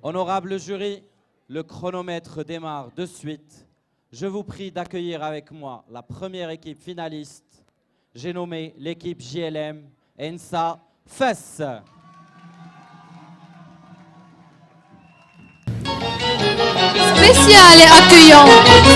Honorable jury, le chronomètre démarre de suite. Je vous prie d'accueillir avec moi la première équipe finaliste. J'ai nommé l'équipe JLM Ensa Fès. Spécial et accueillant,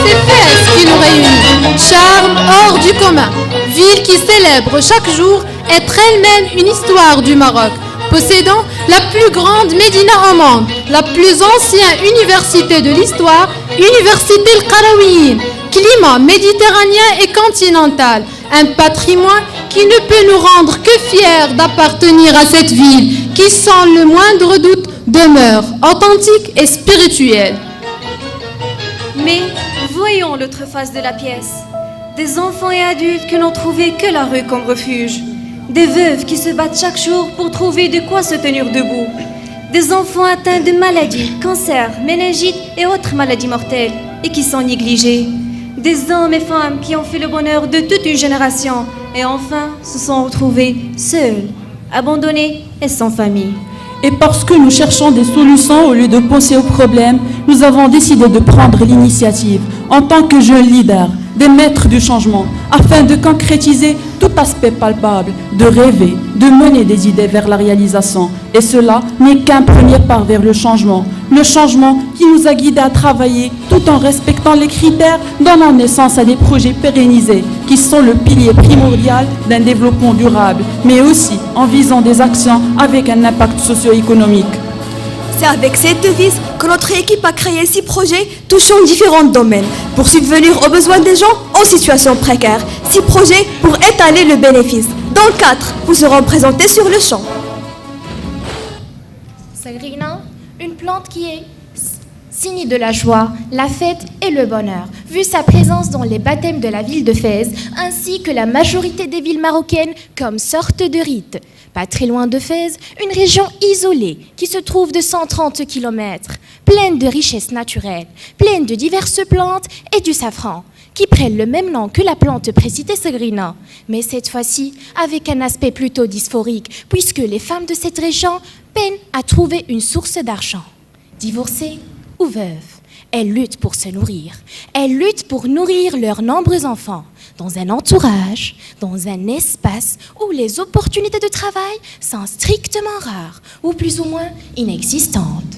c'est Fès qui nous réunit. Charme hors du commun, ville qui célèbre chaque jour, être elle-même une histoire du Maroc. Possédant la plus grande médina au monde, la plus ancienne université de l'histoire, Université El Qarawiyyin, climat méditerranéen et continental, un patrimoine qui ne peut nous rendre que fiers d'appartenir à cette ville, qui sans le moindre doute demeure authentique et spirituelle. Mais voyons l'autre face de la pièce. Des enfants et adultes qui n'ont trouvé que la rue comme refuge. Des veuves qui se battent chaque jour pour trouver de quoi se tenir debout. Des enfants atteints de maladies, cancers, méningites et autres maladies mortelles et qui sont négligés. Des hommes et femmes qui ont fait le bonheur de toute une génération et enfin se sont retrouvés seuls, abandonnés et sans famille. Et parce que nous cherchons des solutions au lieu de penser aux problèmes, nous avons décidé de prendre l'initiative en tant que jeunes leaders, des maîtres du changement, afin de concrétiser tout aspect palpable, de rêver, de mener des idées vers la réalisation. Et cela n'est qu'un premier pas vers le changement qui nous a guidés à travailler tout en respectant les critères donnant naissance à des projets pérennisés, qui sont le pilier primordial d'un développement durable, mais aussi en visant des actions avec un impact socio-économique. C'est avec cette devise que notre équipe a créé 6 projets touchant différents domaines pour subvenir aux besoins des gens en situation précaire. 6 projets pour étaler le bénéfice, dont 4 vous seront présentés sur le champ. Sagrina, une plante qui est signe de la joie, la fête et le bonheur, vu sa présence dans les baptêmes de la ville de Fès, ainsi que la majorité des villes marocaines comme sorte de rite. Pas très loin de Fès, une région isolée qui se trouve de 130 km, pleine de richesses naturelles, pleine de diverses plantes et du safran, qui prennent le même nom que la plante précitée Sagrina, mais cette fois-ci avec un aspect plutôt dysphorique, puisque les femmes de cette région peinent à trouver une source d'argent. Divorcées ou veuves, elles luttent pour se nourrir. Elles luttent pour nourrir leurs nombreux enfants dans un entourage, dans un espace où les opportunités de travail sont strictement rares ou plus ou moins inexistantes.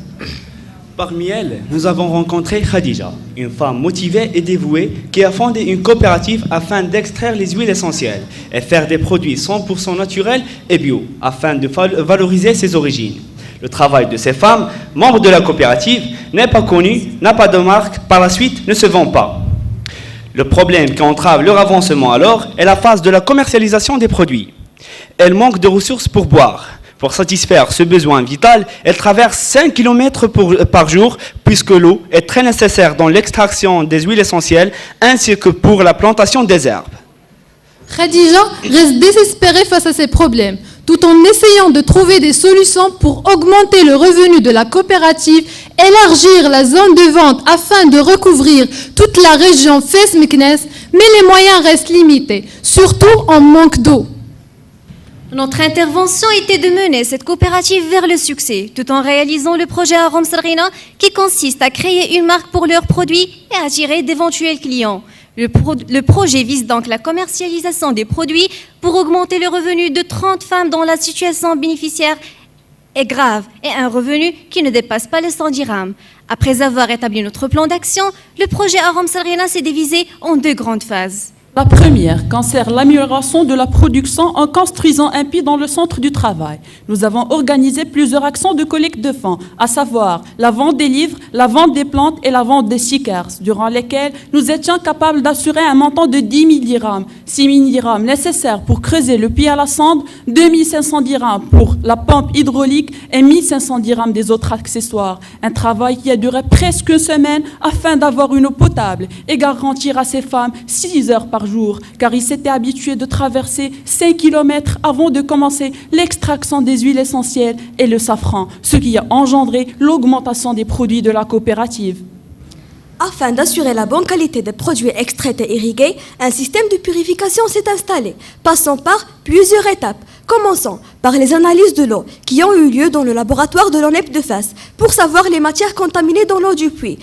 Parmi elles, nous avons rencontré Khadija, une femme motivée et dévouée qui a fondé une coopérative afin d'extraire les huiles essentielles et faire des produits 100% naturels et bio afin de valoriser ses origines. Le travail de ces femmes, membres de la coopérative, n'est pas connu, n'a pas de marque, par la suite ne se vend pas. Le problème qui entrave leur avancement alors est la phase de la commercialisation des produits. Elles manquent de ressources pour boire. Pour satisfaire ce besoin vital, elles traversent 5 km par jour puisque l'eau est très nécessaire dans l'extraction des huiles essentielles ainsi que pour la plantation des herbes. Khadija reste désespérée face à ces problèmes, tout en essayant de trouver des solutions pour augmenter le revenu de la coopérative, élargir la zone de vente afin de recouvrir toute la région Fès-Meknès, mais les moyens restent limités, surtout en manque d'eau. Notre intervention était de mener cette coopérative vers le succès, tout en réalisant le projet Arom Sagrina qui consiste à créer une marque pour leurs produits et attirer d'éventuels clients. Le projet vise donc la commercialisation des produits pour augmenter le revenu de 30 femmes dont la situation bénéficiaire est grave et un revenu qui ne dépasse pas les 100 dirhams. Après avoir établi notre plan d'action, le projet Arom Sagrina s'est divisé en 2 grandes phases. La première concerne l'amélioration de la production en construisant un puits dans le centre du travail. Nous avons organisé plusieurs actions de collecte de fonds, à savoir la vente des livres, la vente des plantes et la vente des stickers, durant lesquelles nous étions capables d'assurer un montant de 10 000 dirhams, 6 000 dirhams nécessaires pour creuser le puits à la sonde, 2 500 dirhams pour la pompe hydraulique et 1 500 dirhams des autres accessoires. Un travail qui a duré presque une semaine afin d'avoir une eau potable et garantir à ces femmes 6 heures par jour, car ils s'étaient habitués de traverser 5 km avant de commencer l'extraction des huiles essentielles et le safran, ce qui a engendré l'augmentation des produits de la coopérative. Afin d'assurer la bonne qualité des produits extraits et irrigués, un système de purification s'est installé, passant par plusieurs étapes. Commençons par les analyses de l'eau qui ont eu lieu dans le laboratoire de l'ONEP de Fès pour savoir les matières contaminées dans l'eau du puits.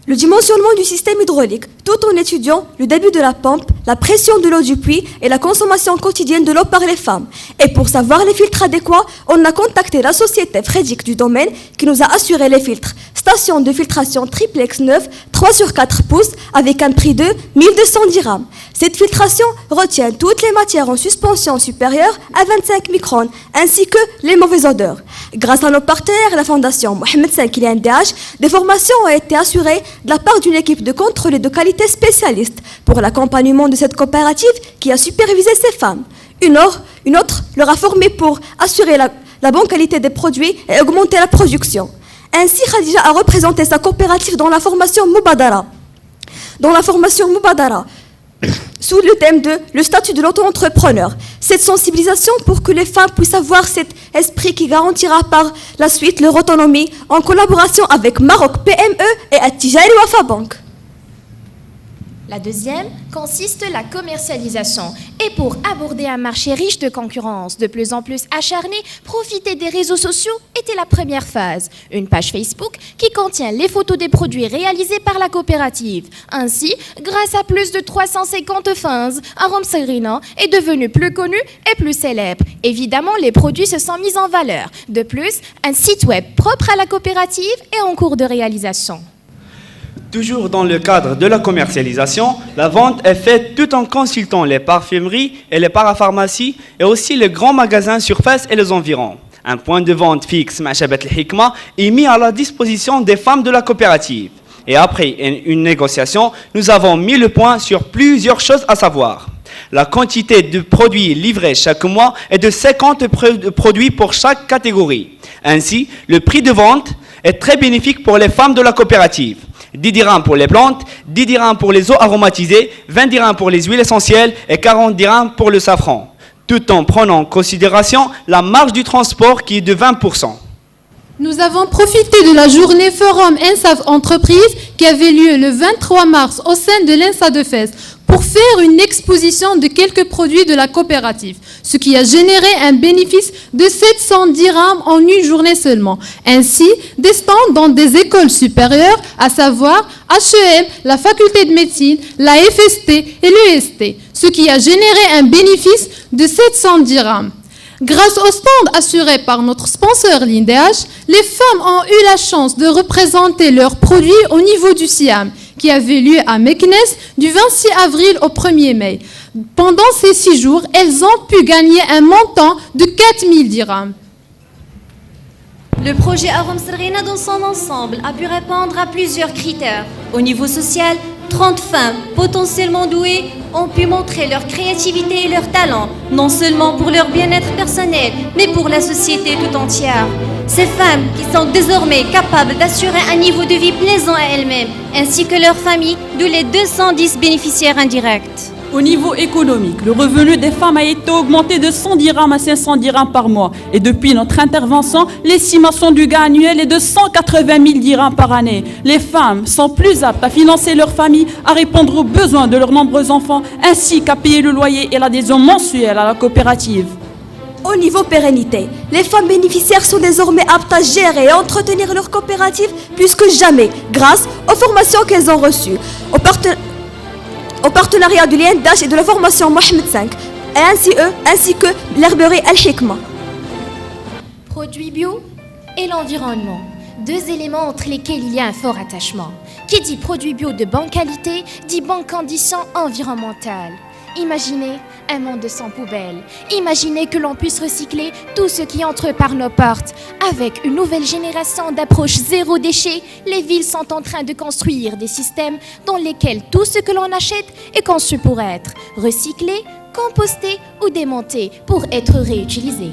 Le dimensionnement du système hydraulique, tout en étudiant le début de la pompe, la pression de l'eau du puits et la consommation quotidienne de l'eau par les femmes. Et pour savoir les filtres adéquats, on a contacté la société Frédic du domaine qui nous a assuré les filtres. Station de filtration triplex 9, 3/4 pouces avec un prix de 1200 dirhams. Cette filtration retient toutes les matières en suspension supérieure à 25 microns, ainsi que les mauvaises odeurs. Grâce à nos partenaires, la Fondation Mohamed V et l'NDH, des formations ont été assurées de la part d'une équipe de contrôle et de qualité spécialiste pour l'accompagnement de cette coopérative qui a supervisé ces femmes. Une autre leur a formé pour assurer la bonne qualité des produits et augmenter la production. Ainsi, Khadija a représenté sa coopérative dans la formation Mubadara. Sous le thème de le statut de l'auto-entrepreneur. Cette sensibilisation pour que les femmes puissent avoir cet esprit qui garantira par la suite leur autonomie en collaboration avec Maroc PME et At-Tijari Wafa Bank. La deuxième consiste la commercialisation. Et pour aborder un marché riche de concurrence, de plus en plus acharné, profiter des réseaux sociaux était la première phase. Une page Facebook qui contient les photos des produits réalisés par la coopérative. Ainsi, grâce à plus de 350 fans, Arom Sagrina est devenu plus connu et plus célèbre. Évidemment, les produits se sont mis en valeur. De plus, un site web propre à la coopérative est en cours de réalisation. Toujours dans le cadre de la commercialisation, la vente est faite tout en consultant les parfumeries et les parapharmacies et aussi les grands magasins sur Fès et les environs. Un point de vente fixe, Ma'chabat al-Hikma, est mis à la disposition des femmes de la coopérative. Et après une négociation, nous avons mis le point sur plusieurs choses à savoir. La quantité de produits livrés chaque mois est de 50 produits pour chaque catégorie. Ainsi, le prix de vente est très bénéfique pour les femmes de la coopérative. 10 dirhams pour les plantes, 10 dirhams pour les eaux aromatisées, 20 dirhams pour les huiles essentielles et 40 dirhams pour le safran, tout en prenant en considération la marge du transport qui est de 20%. Nous avons profité de la journée Forum ENSAF Entreprise qui avait lieu le 23 mars au sein de l'ENSA de Fès pour faire une exposition de quelques produits de la coopérative, ce qui a généré un bénéfice de 700 dirhams en une journée seulement. Ainsi, des stands dans des écoles supérieures, à savoir HEM, la faculté de médecine, la FST et l'EST, ce qui a généré un bénéfice de 700 dirhams. Grâce au stand assuré par notre sponsor l'INDH, les femmes ont eu la chance de représenter leurs produits au niveau du SIAM, qui avait lieu à Meknes du 26 avril au 1er mai. Pendant ces 6 jours, elles ont pu gagner un montant de 4000 dirhams. Le projet Arom Sagrina dans son ensemble a pu répondre à plusieurs critères. Au niveau social, 30 femmes potentiellement douées ont pu montrer leur créativité et leur talent, non seulement pour leur bien-être personnel, mais pour la société tout entière. Ces femmes qui sont désormais capables d'assurer un niveau de vie plaisant à elles-mêmes, ainsi que leurs familles, d'où les 210 bénéficiaires indirects. Au niveau économique, le revenu des femmes a été augmenté de 100 dirhams à 500 dirhams par mois. Et depuis notre intervention, l'estimation du gain annuel est de 180 000 dirhams par année. Les femmes sont plus aptes à financer leur famille, à répondre aux besoins de leurs nombreux enfants, ainsi qu'à payer le loyer et l'adhésion mensuelle à la coopérative. Au niveau pérennité, les femmes bénéficiaires sont désormais aptes à gérer et à entretenir leur coopérative plus que jamais, grâce aux formations qu'elles ont reçues, au partenariat de l'INDH et de la formation Mohamed V, ainsi que l'herberie Al-Hikma. Produits bio et l'environnement, 2 éléments entre lesquels il y a un fort attachement. Qui dit produits bio de bonne qualité, dit bonnes conditions environnementales. Imaginez un monde sans poubelle. Imaginez que l'on puisse recycler tout ce qui entre par nos portes. Avec une nouvelle génération d'approche zéro déchet, les villes sont en train de construire des systèmes dans lesquels tout ce que l'on achète est conçu pour être recyclé, composté ou démonté pour être réutilisé.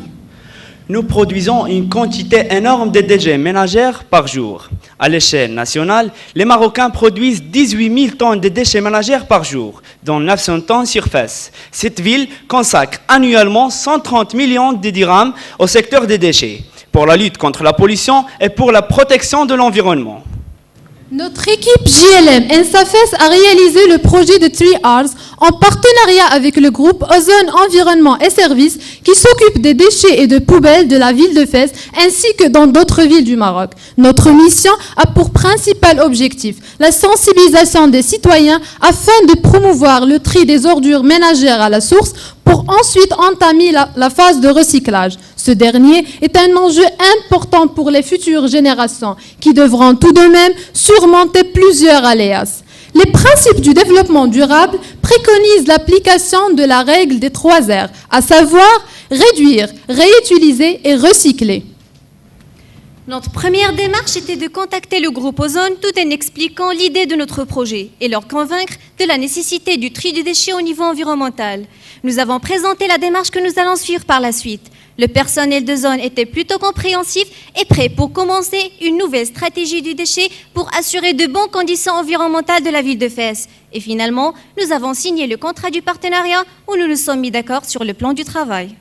Nous produisons une quantité énorme de déchets ménagères par jour. À l'échelle nationale, les Marocains produisent 18 000 tonnes de déchets ménagères par jour, dont 900 tonnes sur Fès. Cette ville consacre annuellement 130 millions de dirhams au secteur des déchets, pour la lutte contre la pollution et pour la protection de l'environnement. Notre équipe JLM NSAFES a réalisé le projet de 3Rs en partenariat avec le groupe Ozone Environnement et Services qui s'occupe des déchets et de poubelles de la ville de Fès ainsi que dans d'autres villes du Maroc. Notre mission a pour principal objectif la sensibilisation des citoyens afin de promouvoir le tri des ordures ménagères à la source pour ensuite entamer la phase de recyclage. Ce dernier est un enjeu important pour les futures générations qui devront tout de même surmonter plusieurs aléas. Les principes du développement durable préconisent l'application de la règle des 3 R, à savoir réduire, réutiliser et recycler. Notre première démarche était de contacter le groupe Ozone tout en expliquant l'idée de notre projet et leur convaincre de la nécessité du tri des déchets au niveau environnemental. Nous avons présenté la démarche que nous allons suivre par la suite. Le personnel de zone était plutôt compréhensif et prêt pour commencer une nouvelle stratégie du déchet pour assurer de bonnes conditions environnementales de la ville de Fès. Et finalement, nous avons signé le contrat du partenariat où nous nous sommes mis d'accord sur le plan du travail.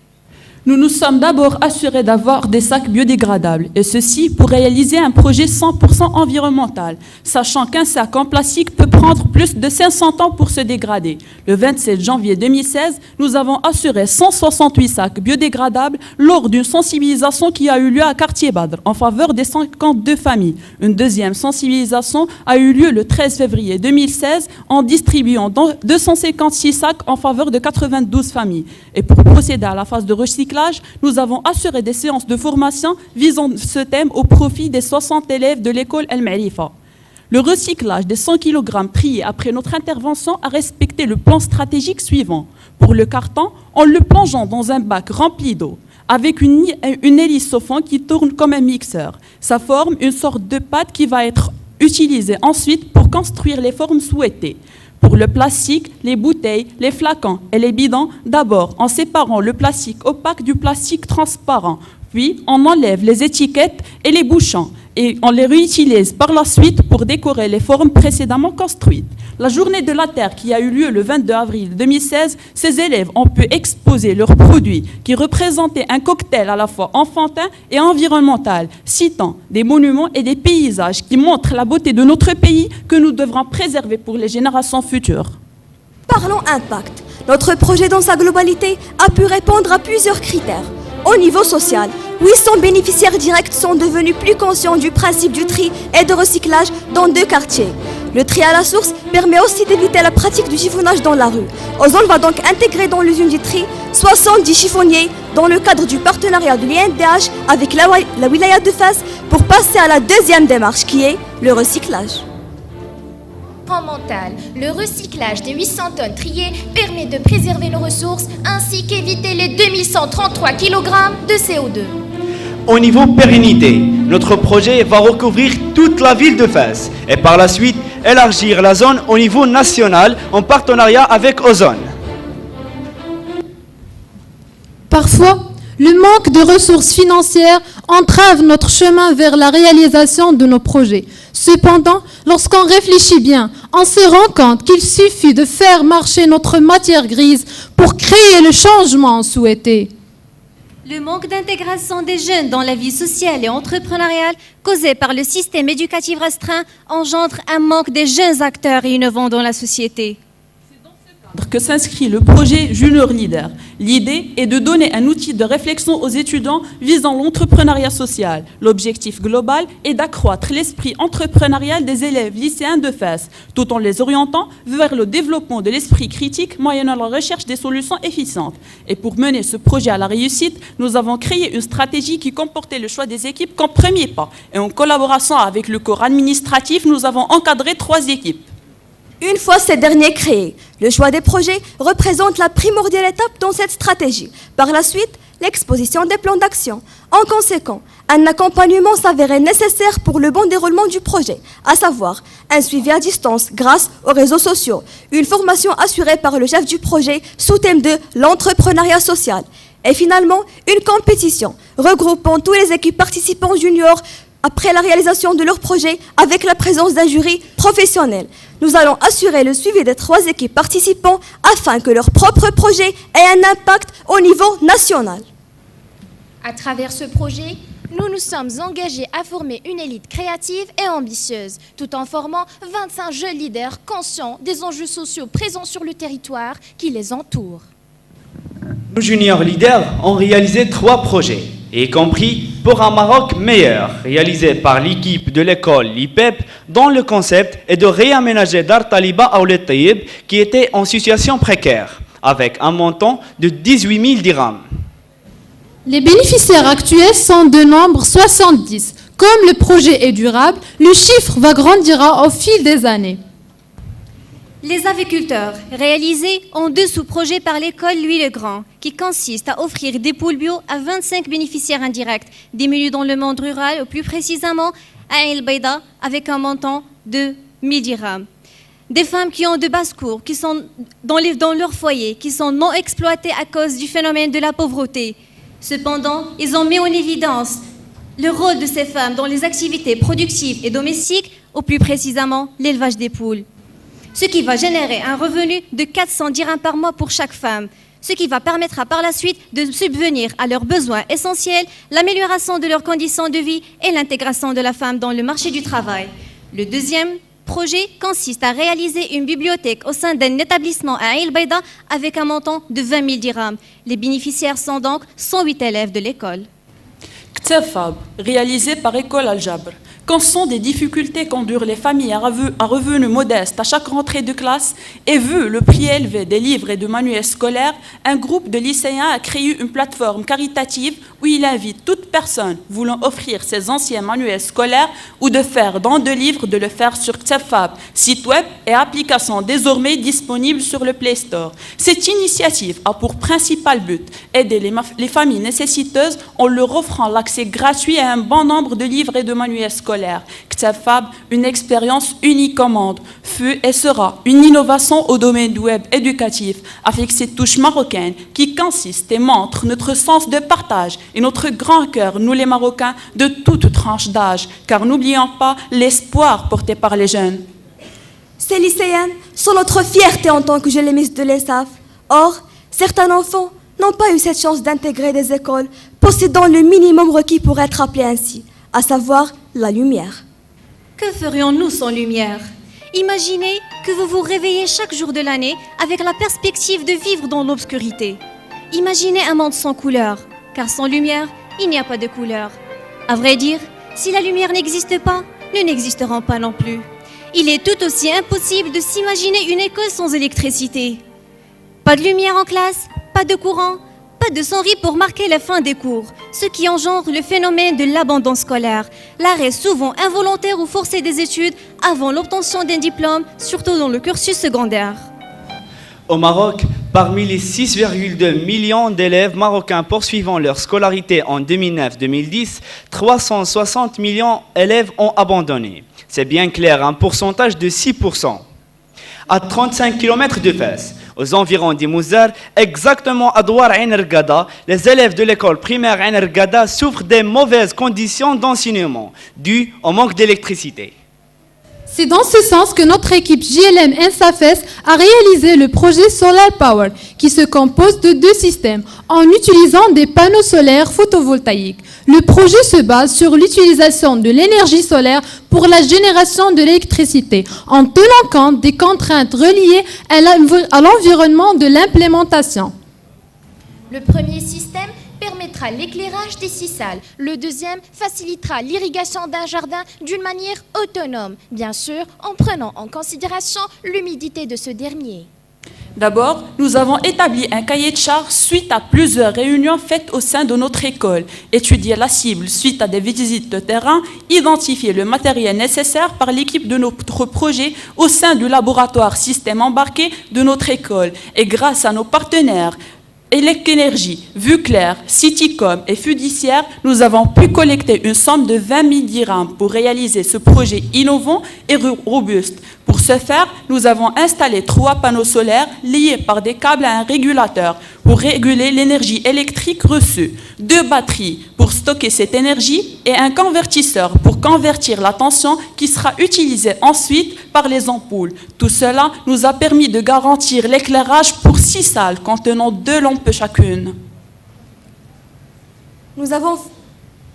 Nous nous sommes d'abord assurés d'avoir des sacs biodégradables, et ceci pour réaliser un projet 100% environnemental, sachant qu'un sac en plastique peut prendre plus de 500 ans pour se dégrader. Le 27 janvier 2016, nous avons assuré 168 sacs biodégradables lors d'une sensibilisation qui a eu lieu à Quartier Badr en faveur des 52 familles. Une deuxième sensibilisation a eu lieu le 13 février 2016 en distribuant 256 sacs en faveur de 92 familles. Et pour procéder à la phase de recyclage, nous avons assuré des séances de formation visant ce thème au profit des 60 élèves de l'école El Marifa. Le recyclage des 100 kg triés après notre intervention a respecté le plan stratégique suivant. Pour le carton, en le plongeant dans un bac rempli d'eau, avec une hélice au fond qui tourne comme un mixeur. Ça forme une sorte de pâte qui va être utilisée ensuite pour construire les formes souhaitées. Pour le plastique, les bouteilles, les flacons et les bidons, d'abord en séparant le plastique opaque du plastique transparent. Puis, on enlève les étiquettes et les bouchons et on les réutilise par la suite pour décorer les formes précédemment construites. La journée de la Terre qui a eu lieu le 22 avril 2016, ces élèves ont pu exposer leurs produits qui représentaient un cocktail à la fois enfantin et environnemental, citant des monuments et des paysages qui montrent la beauté de notre pays que nous devrons préserver pour les générations futures. Parlons impact. Notre projet dans sa globalité a pu répondre à plusieurs critères. Au niveau social, 800 bénéficiaires directs sont devenus plus conscients du principe du tri et de recyclage dans 2 quartiers. Le tri à la source permet aussi d'éviter la pratique du chiffonnage dans la rue. Ozone va donc intégrer dans l'usine du tri 70 chiffonniers dans le cadre du partenariat de l'INDH avec la wilaya de Fès pour passer à la deuxième démarche qui est le recyclage. Mental. Le recyclage des 800 tonnes triées permet de préserver nos ressources ainsi qu'éviter les 2133 kg de CO2. Au niveau pérennité, notre projet va recouvrir toute la ville de Fès et par la suite élargir la zone au niveau national en partenariat avec Ozone. Parfois, le manque de ressources financières entrave notre chemin vers la réalisation de nos projets. Cependant, lorsqu'on réfléchit bien, on se rend compte qu'il suffit de faire marcher notre matière grise pour créer le changement souhaité. Le manque d'intégration des jeunes dans la vie sociale et entrepreneuriale causé par le système éducatif restreint engendre un manque des jeunes acteurs et innovants dans la société. Que s'inscrit le projet Junior Leader. L'idée est de donner un outil de réflexion aux étudiants visant l'entrepreneuriat social. L'objectif global est d'accroître l'esprit entrepreneurial des élèves lycéens de Fès, tout en les orientant vers le développement de l'esprit critique moyennant la recherche des solutions efficientes. Et pour mener ce projet à la réussite, nous avons créé une stratégie qui comportait le choix des équipes comme premier pas. Et en collaboration avec le corps administratif, nous avons encadré 3 équipes. Une fois ces derniers créés, le choix des projets représente la primordiale étape dans cette stratégie. Par la suite, l'exposition des plans d'action. En conséquent, un accompagnement s'avérait nécessaire pour le bon déroulement du projet, à savoir un suivi à distance grâce aux réseaux sociaux, une formation assurée par le chef du projet sous thème de l'entrepreneuriat social, et finalement une compétition regroupant tous les équipes participants juniors après la réalisation de leur projet avec la présence d'un jury professionnel. Nous allons assurer le suivi des 3 équipes participants afin que leur propre projet ait un impact au niveau national. À travers ce projet, Nous nous sommes engagés à former une élite créative et ambitieuse, tout en formant 25 jeunes leaders conscients des enjeux sociaux présents sur le territoire qui les entoure. Nos juniors leaders ont réalisé 3 projets, y compris pour un Maroc meilleur, réalisé par l'équipe de l'école l'IPEP, dont le concept est de réaménager Dar Taliba Aoulet Taïb, qui était en situation précaire, avec un montant de 18 000 dirhams. Les bénéficiaires actuels sont de nombre 70. Comme le projet est durable, le chiffre va grandir au fil des années. Les aviculteurs, réalisés en 2 sous-projets par l'école Louis-le-Grand, qui consiste à offrir des poules bio à 25 bénéficiaires indirects, démunis dans le monde rural, ou plus précisément à El Beida, avec un montant de 1000 dirhams. Des femmes qui ont de basse-cour, qui sont dans leur foyer, qui sont non exploitées à cause du phénomène de la pauvreté. Cependant, ils ont mis en évidence le rôle de ces femmes dans les activités productives et domestiques, ou plus précisément l'élevage des poules. Ce qui va générer un revenu de 400 dirhams par mois pour chaque femme, ce qui va permettre par la suite de subvenir à leurs besoins essentiels, l'amélioration de leurs conditions de vie et l'intégration de la femme dans le marché du travail. Le deuxième projet consiste à réaliser une bibliothèque au sein d'un établissement à El Beida avec un montant de 20 000 dirhams. Les bénéficiaires sont donc 108 élèves de l'école. Ktefab, réalisé par École Al-Jabr. Conscient des difficultés qu'endurent les familles à revenus modestes à chaque rentrée de classe et vu le prix élevé des livres et de manuels scolaires, un groupe de lycéens a créé une plateforme caritative où il invite toute personne voulant offrir ses anciens manuels scolaires ou de faire don de livres de le faire sur Ktefab, site web et application désormais disponible sur le Play Store. Cette initiative a pour principal but aider les familles nécessiteuses en leur offrant l'accès gratuit à un bon nombre de livres et de manuels scolaires. Ktefab, une expérience unique au monde, fut et sera une innovation au domaine du web éducatif avec cette touche marocaine qui consiste et montre notre sens de partage et notre grand cœur, nous les Marocains, de toute tranche d'âge, car n'oublions pas l'espoir porté par les jeunes. Ces lycéennes sont notre fierté en tant que jeunes de l'ESAF. Or, certains enfants n'ont pas eu cette chance d'intégrer des écoles possédant le minimum requis pour être appelés ainsi, à savoir la lumière. Que ferions-nous sans lumière? Imaginez que vous vous réveillez chaque jour de l'année avec la perspective de vivre dans l'obscurité. Imaginez un monde sans couleur, car sans lumière, il n'y a pas de couleur. À vrai dire, si la lumière n'existe pas, nous n'existerons pas non plus. Il est tout aussi impossible de s'imaginer une école sans électricité. Pas de lumière en classe, pas de courant, pas de sonnerie pour marquer la fin des cours, ce qui engendre le phénomène de l'abandon scolaire, l'arrêt souvent involontaire ou forcé des études avant l'obtention d'un diplôme, surtout dans le cursus secondaire. Au Maroc, parmi les 6,2 millions d'élèves marocains poursuivant leur scolarité en 2009-2010, 360 millions d'élèves ont abandonné. C'est bien clair, un pourcentage de 6%. À 35 km de Fès, aux environs d'Imouzar, exactement à Douar Ain Ergada, les élèves de l'école primaire Ain Ergada souffrent des mauvaises conditions d'enseignement dues au manque d'électricité. C'est dans ce sens que notre équipe JLM ENSAFES a réalisé le projet Solar Power, qui se compose de 2 systèmes, en utilisant des panneaux solaires photovoltaïques. Le projet se base sur l'utilisation de l'énergie solaire pour la génération de l'électricité, en tenant compte des contraintes reliées à l'environnement de l'implémentation. Le premier système permettra l'éclairage des 6 salles. Le deuxième facilitera l'irrigation d'un jardin d'une manière autonome, bien sûr en prenant en considération l'humidité de ce dernier. D'abord, nous avons établi un cahier de charges suite à plusieurs réunions faites au sein de notre école, étudier la cible suite à des visites de terrain, identifier le matériel nécessaire par l'équipe de notre projet au sein du laboratoire système embarqué de notre école et grâce à nos partenaires Elecénergie, Vue Claire, Citycom et Fiduciaire, nous avons pu collecter une somme de 20 000 dirhams pour réaliser ce projet innovant et robuste. Pour ce faire, nous avons installé 3 panneaux solaires liés par des câbles à un régulateur pour réguler l'énergie électrique reçue, 2 batteries pour stocker cette énergie et un convertisseur pour convertir la tension qui sera utilisée ensuite par les ampoules. Tout cela nous a permis de garantir l'éclairage pour 6 salles contenant 2 lampes chacune. Nous avons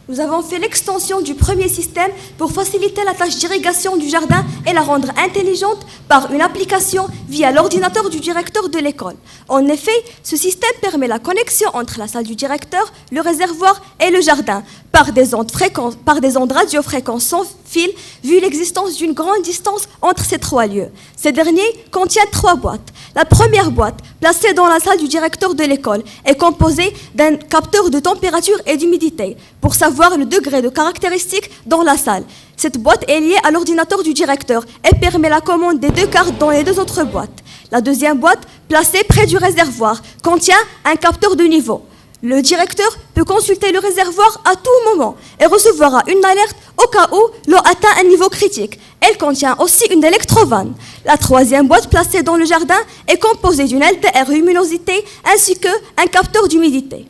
Nous avons fait l'extension du premier système pour faciliter la tâche d'irrigation du jardin et la rendre intelligente par une application via l'ordinateur du directeur de l'école. En effet, ce système permet la connexion entre la salle du directeur, le réservoir et le jardin par des ondes radiofréquences sans fil, vu l'existence d'une grande distance entre ces trois lieux. Ces derniers contiennent 3 boîtes. La première boîte, placée dans la salle du directeur de l'école, est composée d'un capteur de température et d'humidité pour savoir le degré de caractéristique dans la salle. Cette boîte est liée à l'ordinateur du directeur et permet la commande des 2 cartes dans les 2 autres boîtes. La deuxième boîte, placée près du réservoir, contient un capteur de niveau. Le directeur peut consulter le réservoir à tout moment et recevra une alerte au cas où l'eau atteint un niveau critique. Elle contient aussi une électrovanne. La troisième boîte placée dans le jardin est composée d'une LTR luminosité ainsi qu'un capteur d'humidité.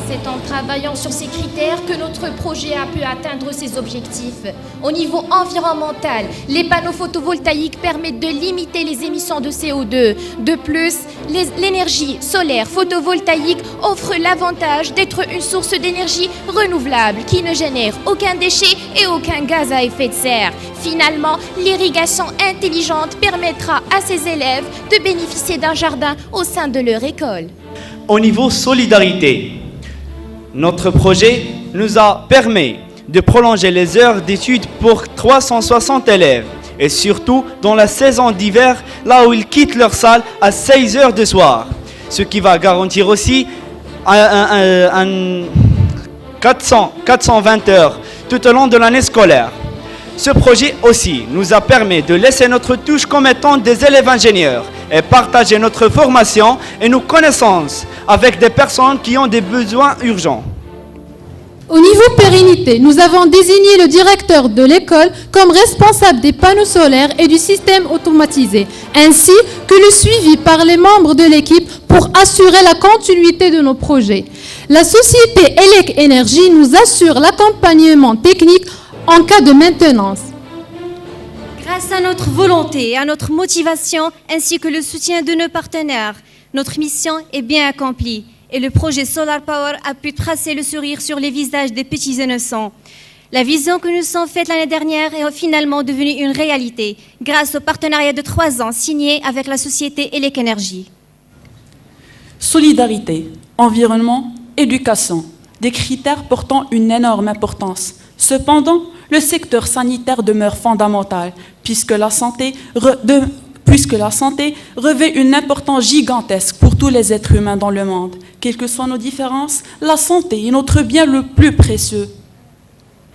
C'est en travaillant sur ces critères que notre projet a pu atteindre ses objectifs. Au niveau environnemental, les panneaux photovoltaïques permettent de limiter les émissions de CO2. De plus, l'énergie solaire photovoltaïque offre l'avantage d'être une source d'énergie renouvelable qui ne génère aucun déchet et aucun gaz à effet de serre. Finalement, l'irrigation intelligente permettra à ces élèves de bénéficier d'un jardin au sein de leur école. Au niveau solidarité, notre projet nous a permis de prolonger les heures d'études pour 360 élèves et surtout dans la saison d'hiver, là où ils quittent leur salle à 16 heures du soir, ce qui va garantir aussi 420 heures tout au long de l'année scolaire. Ce projet aussi nous a permis de laisser notre touche comme étant des élèves ingénieurs et partager notre formation et nos connaissances avec des personnes qui ont des besoins urgents. Au niveau pérennité, nous avons désigné le directeur de l'école comme responsable des panneaux solaires et du système automatisé, ainsi que le suivi par les membres de l'équipe pour assurer la continuité de nos projets. La société Elec Énergie nous assure l'accompagnement technique en cas de maintenance. Grâce à notre volonté et à notre motivation, ainsi que le soutien de nos partenaires, notre mission est bien accomplie et le projet Solar Power a pu tracer le sourire sur les visages des petits innocents. La vision que nous sommes faite l'année dernière est finalement devenue une réalité grâce au partenariat de 3 ans signé avec la société Elec Énergie. Solidarité, environnement, éducation, des critères portant une énorme importance. Cependant, le secteur sanitaire demeure fondamental puisque la santé revêt une importance gigantesque pour tous les êtres humains dans le monde. Quelles que soient nos différences, la santé est notre bien le plus précieux.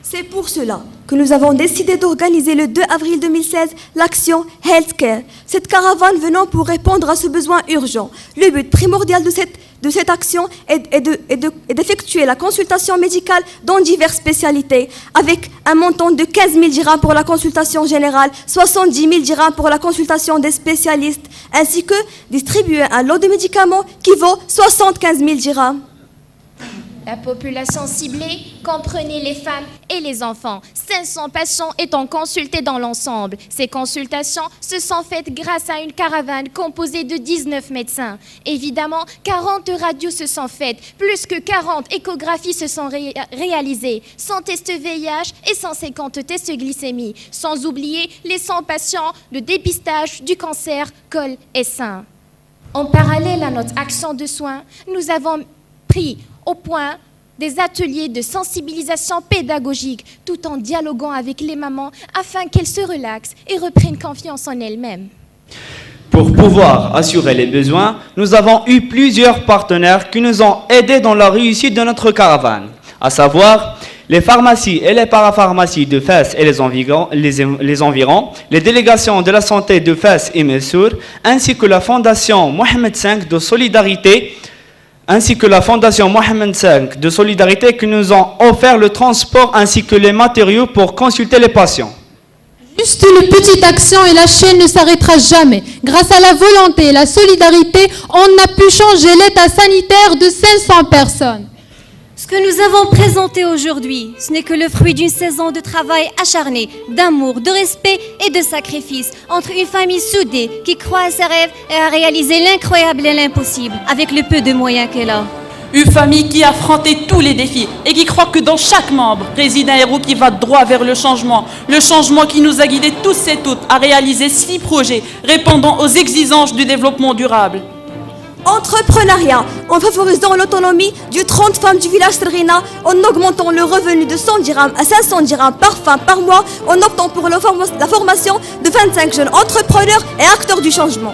C'est pour cela que nous avons décidé d'organiser le 2 avril 2016 l'action Healthcare. Cette caravane venant pour répondre à ce besoin urgent. Le but primordial de cette action est d'effectuer la consultation médicale dans diverses spécialités, avec un montant de 15 000 dirhams pour la consultation générale, 70 000 dirhams pour la consultation des spécialistes, ainsi que distribuer un lot de médicaments qui vaut 75 000 dirhams. La population ciblée comprenait les femmes et les enfants. 500 patients étant consultés dans l'ensemble. Ces consultations se sont faites grâce à une caravane composée de 19 médecins. Évidemment, 40 radios se sont faites, plus que 40 échographies se sont réalisées, 100 tests VIH et 150 tests glycémie, sans oublier les 100 patients de dépistage du cancer, col et sein. En parallèle à notre action de soins, nous avons pris au point des ateliers de sensibilisation pédagogique tout en dialoguant avec les mamans afin qu'elles se relaxent et reprennent confiance en elles-mêmes. Pour pouvoir assurer les besoins, nous avons eu plusieurs partenaires qui nous ont aidés dans la réussite de notre caravane, à savoir les pharmacies et les parapharmacies de Fès et les environs, les délégations de la santé de Fès et Messour, ainsi que la Fondation Mohamed V de Solidarité, qui nous ont offert le transport ainsi que les matériaux pour consulter les patients. Juste une petite action et la chaîne ne s'arrêtera jamais. Grâce à la volonté et la solidarité, on a pu changer l'état sanitaire de 500 personnes. Ce que nous avons présenté aujourd'hui, ce n'est que le fruit d'une saison de travail acharné, d'amour, de respect et de sacrifice entre une famille soudée qui croit à ses rêves et a réalisé l'incroyable et l'impossible avec le peu de moyens qu'elle a. Une famille qui a affronté tous les défis et qui croit que dans chaque membre réside un héros qui va droit vers le changement. Le changement qui nous a guidés tous et toutes à réaliser 6 projets répondant aux exigences du développement durable. Entrepreneuriat, en favorisant l'autonomie du 30 femmes du village Sarghina, en augmentant le revenu de 100 dirhams à 500 dirhams par femme par mois, en optant pour la formation de 25 jeunes entrepreneurs et acteurs du changement.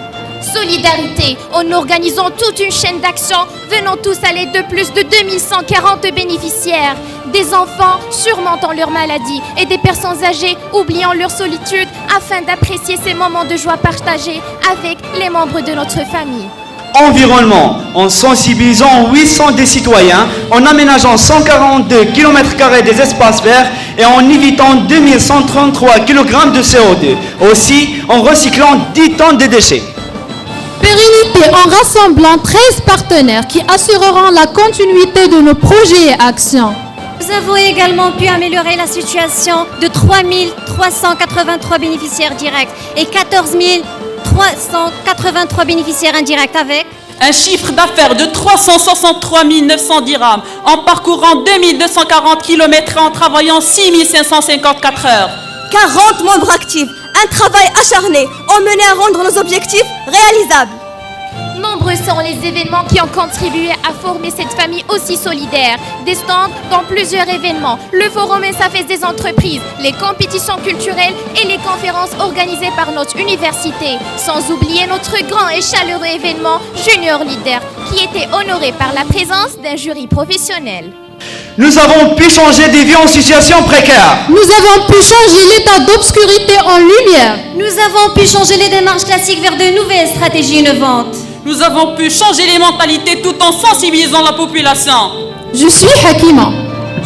Solidarité, en organisant toute une chaîne d'action, venant tous à l'aide de plus de 2140 bénéficiaires. Des enfants surmontant leur maladie et des personnes âgées oubliant leur solitude afin d'apprécier ces moments de joie partagés avec les membres de notre famille. Environnement, en sensibilisant 800 des citoyens, en aménageant 142 km² des espaces verts et en évitant 2133 kg de CO2. Aussi, en recyclant 10 tonnes de déchets. Pérennité en rassemblant 13 partenaires qui assureront la continuité de nos projets et actions. Nous avons également pu améliorer la situation de 3 383 bénéficiaires directs et 14 383 bénéficiaires indirects avec un chiffre d'affaires de 363 900 dirhams en parcourant 2240 km et en travaillant 6554 heures. 40 membres actifs, un travail acharné, emmené à rendre nos objectifs réalisables. Nombreux sont les événements qui ont contribué à former cette famille aussi solidaire. Des stands dans plusieurs événements, le forum SAFES des entreprises, les compétitions culturelles et les conférences organisées par notre université. Sans oublier notre grand et chaleureux événement Junior Leader, qui était honoré par la présence d'un jury professionnel. Nous avons pu changer des vies en situation précaire. Nous avons pu changer l'état d'obscurité en lumière. Nous avons pu changer les démarches classiques vers de nouvelles stratégies innovantes. Nous avons pu changer les mentalités tout en sensibilisant la population. Je suis Hakima.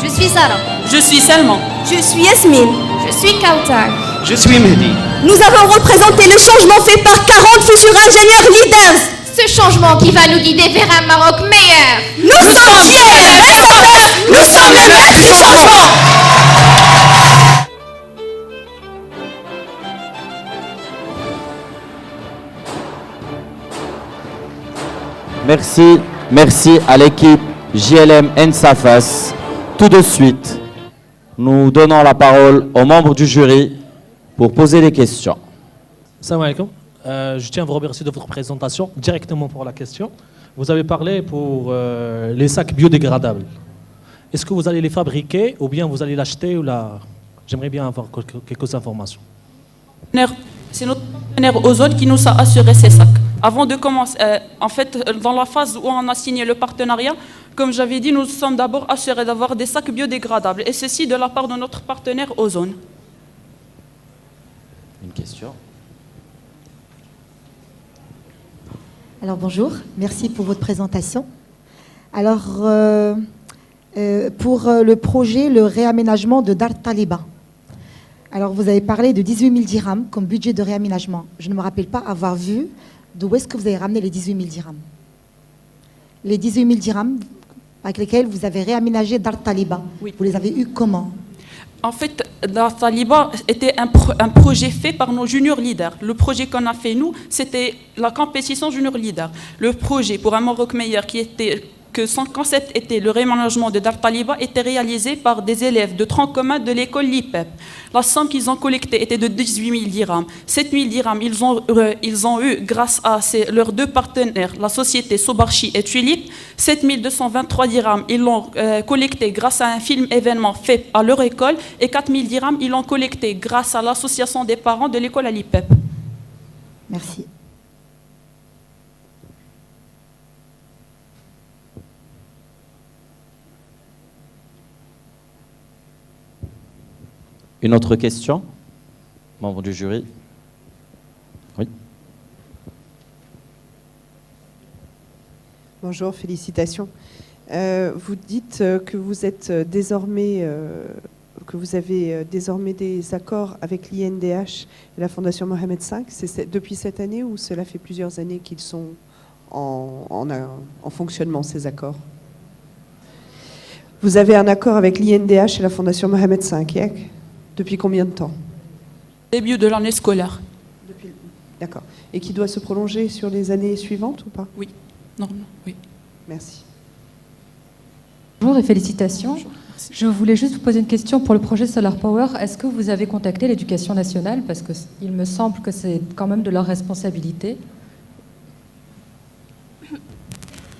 Je suis Sarah. Je suis Selma. Je suis Yasmine. Je suis Kautar. Je suis Mehdi. Nous avons représenté le changement fait par 40 futurs ingénieurs leaders. Ce changement qui va nous guider vers un Maroc meilleur. Nous sommes fiers. Nous sommes les maîtres du changement. Merci à l'équipe JLM NSAFAS. Tout de suite, nous donnons la parole aux membres du jury pour poser des questions. Salam alaikum. Je tiens à vous remercier de votre présentation. Directement pour la question, vous avez parlé pour les sacs biodégradables. Est-ce que vous allez les fabriquer ou bien vous allez l'acheter ou la... J'aimerais bien avoir quelques informations. C'est notre partenaire Ozone qui nous a assuré ces sacs. Avant de commencer, en fait, dans la phase où on a signé le partenariat, comme j'avais dit, nous sommes d'abord assurés d'avoir des sacs biodégradables, et ceci de la part de notre partenaire Ozone. Une question. Alors bonjour, merci pour votre présentation. Alors, pour le projet, le réaménagement de Dar Taliba. Alors, vous avez parlé de 18 000 dirhams comme budget de réaménagement. Je ne me rappelle pas avoir vu d'où est-ce que vous avez ramené les 18 000 dirhams. Les 18 000 dirhams avec lesquels vous avez réaménagé Dar Taliba, oui. Vous les avez eus comment? En fait, Dar Taliba était un projet fait par nos junior leaders. Le projet qu'on a fait, nous, c'était la compétition junior leader. Le projet pour un Maroc meilleur que son concept était le réaménagement de Dar Taliba était réalisé par des élèves de tronc commun de l'école l'IPEP. La somme qu'ils ont collectée était de 18 000 dirhams. 7 000 dirhams, ils ont eu grâce à leurs deux partenaires, la société Sobarchi et Tulip. 7 223 dirhams, ils l'ont collecté grâce à un film événement fait à leur école. Et 4 000 dirhams, ils l'ont collecté grâce à l'association des parents de l'école à l'IPEP. Merci. Une autre question? Membre du jury? Oui. Bonjour, félicitations. Vous dites que vous êtes désormais, que vous avez désormais des accords avec l'INDH et la Fondation Mohamed V. C'est depuis cette année ou cela fait plusieurs années qu'ils sont en fonctionnement, ces accords? Vous avez un accord avec l'INDH et la Fondation Mohamed V, depuis combien de temps? Début de l'année scolaire. D'accord. Et qui doit se prolonger sur les années suivantes ou pas? Oui. Non, oui. Merci. Bonjour et félicitations. Je voulais juste vous poser une question pour le projet Solar Power. Est-ce que vous avez contacté l'éducation nationale? Parce qu'il me semble que c'est quand même de leur responsabilité.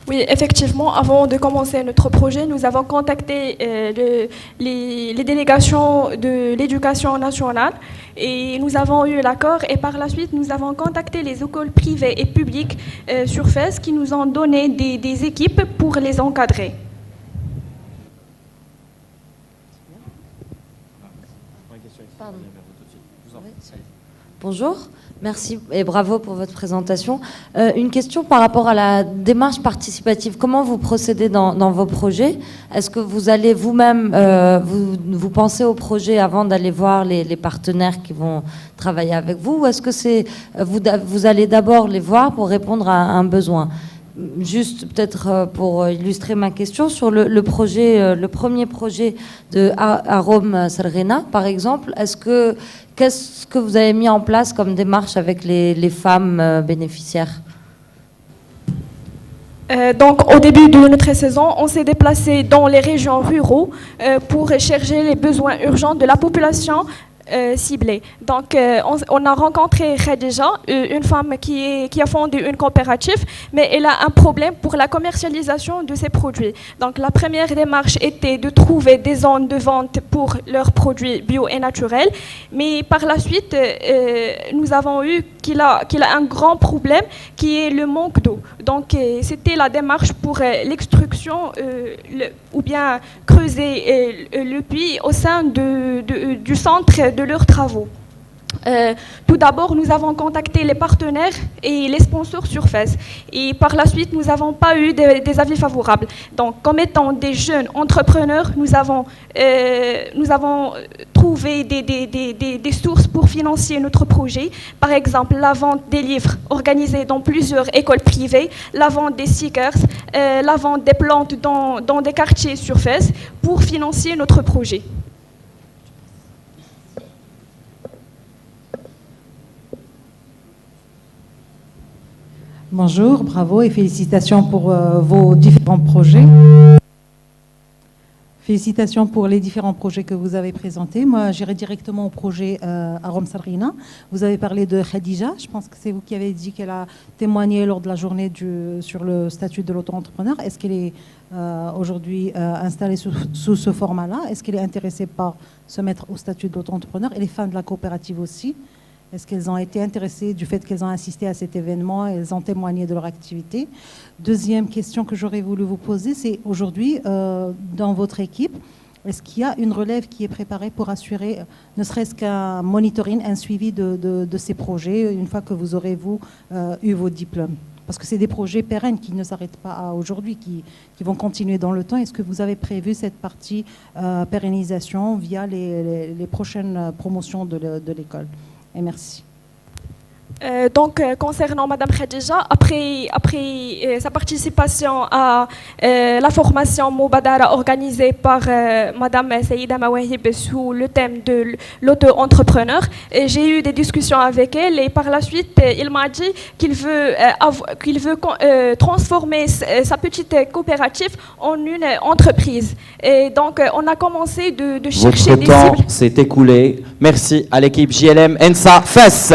Oui, effectivement, avant de commencer notre projet, nous avons contacté les délégations de l'éducation nationale et nous avons eu l'accord. Et par la suite, nous avons contacté les écoles privées et publiques sur Fès qui nous ont donné des équipes pour les encadrer. Bonjour, merci et bravo pour votre présentation. Une question par rapport à la démarche participative. Comment vous procédez dans vos projets? Est-ce que vous allez vous-même, vous pensez au projet avant d'aller voir les partenaires qui vont travailler avec vous? Ou est-ce que vous allez d'abord les voir pour répondre à un besoin? Juste peut-être pour illustrer ma question, sur le premier projet de Arome Sarghena, par exemple, qu'est-ce que vous avez mis en place comme démarche avec les femmes bénéficiaires? Donc, au début de notre saison, on s'est déplacé dans les régions ruraux pour chercher les besoins urgents de la population ciblée. Donc, on a rencontré Khadija, une femme qui a fondé une coopérative, mais elle a un problème pour la commercialisation de ses produits. Donc, la première démarche était de trouver des zones de vente pour leurs produits bio et naturels, mais par la suite, nous avons eu qu'il a un grand problème qui est le manque d'eau. Donc, c'était la démarche pour l'extruction ou bien creuser le puits au sein du centre de leurs travaux. Tout d'abord, nous avons contacté les partenaires et les sponsors sur Fès. Et par la suite, nous n'avons pas eu des avis favorables. Donc, comme étant des jeunes entrepreneurs, nous avons trouvé des sources pour financer notre projet. Par exemple, la vente des livres organisés dans plusieurs écoles privées, la vente des stickers, la vente des plantes dans des quartiers sur Fès pour financer notre projet. Bonjour, bravo et félicitations pour vos différents projets. Félicitations pour les différents projets que vous avez présentés. Moi, j'irai directement au projet Arome Sarghena. Vous avez parlé de Khadija. Je pense que c'est vous qui avez dit qu'elle a témoigné lors de la journée sur le statut de l'auto-entrepreneur. Est-ce qu'elle est aujourd'hui installée sous ce format-là? Est-ce qu'elle est intéressée par se mettre au statut de l'auto-entrepreneur? Et les femmes de la coopérative aussi? Est-ce qu'elles ont été intéressées du fait qu'elles ont assisté à cet événement et elles ont témoigné de leur activité? Deuxième question que j'aurais voulu vous poser, c'est aujourd'hui, dans votre équipe, est-ce qu'il y a une relève qui est préparée pour assurer, ne serait-ce qu'un monitoring, un suivi de ces projets, une fois que vous aurez, eu vos diplômes? Parce que c'est des projets pérennes qui ne s'arrêtent pas aujourd'hui, qui vont continuer dans le temps. Est-ce que vous avez prévu cette partie pérennisation via les prochaines promotions de l'école? Et merci. Donc, concernant Madame Khadija, après sa participation à la formation Moubadara organisée par Madame Saïda Mawahib sous le thème de l'auto-entrepreneur, j'ai eu des discussions avec elle et par la suite, il m'a dit qu'il veut transformer sa petite coopérative en une entreprise. Et donc, on a commencé de chercher des cibles. Votre temps s'est écoulé. Merci à l'équipe JLM ENSA Fès.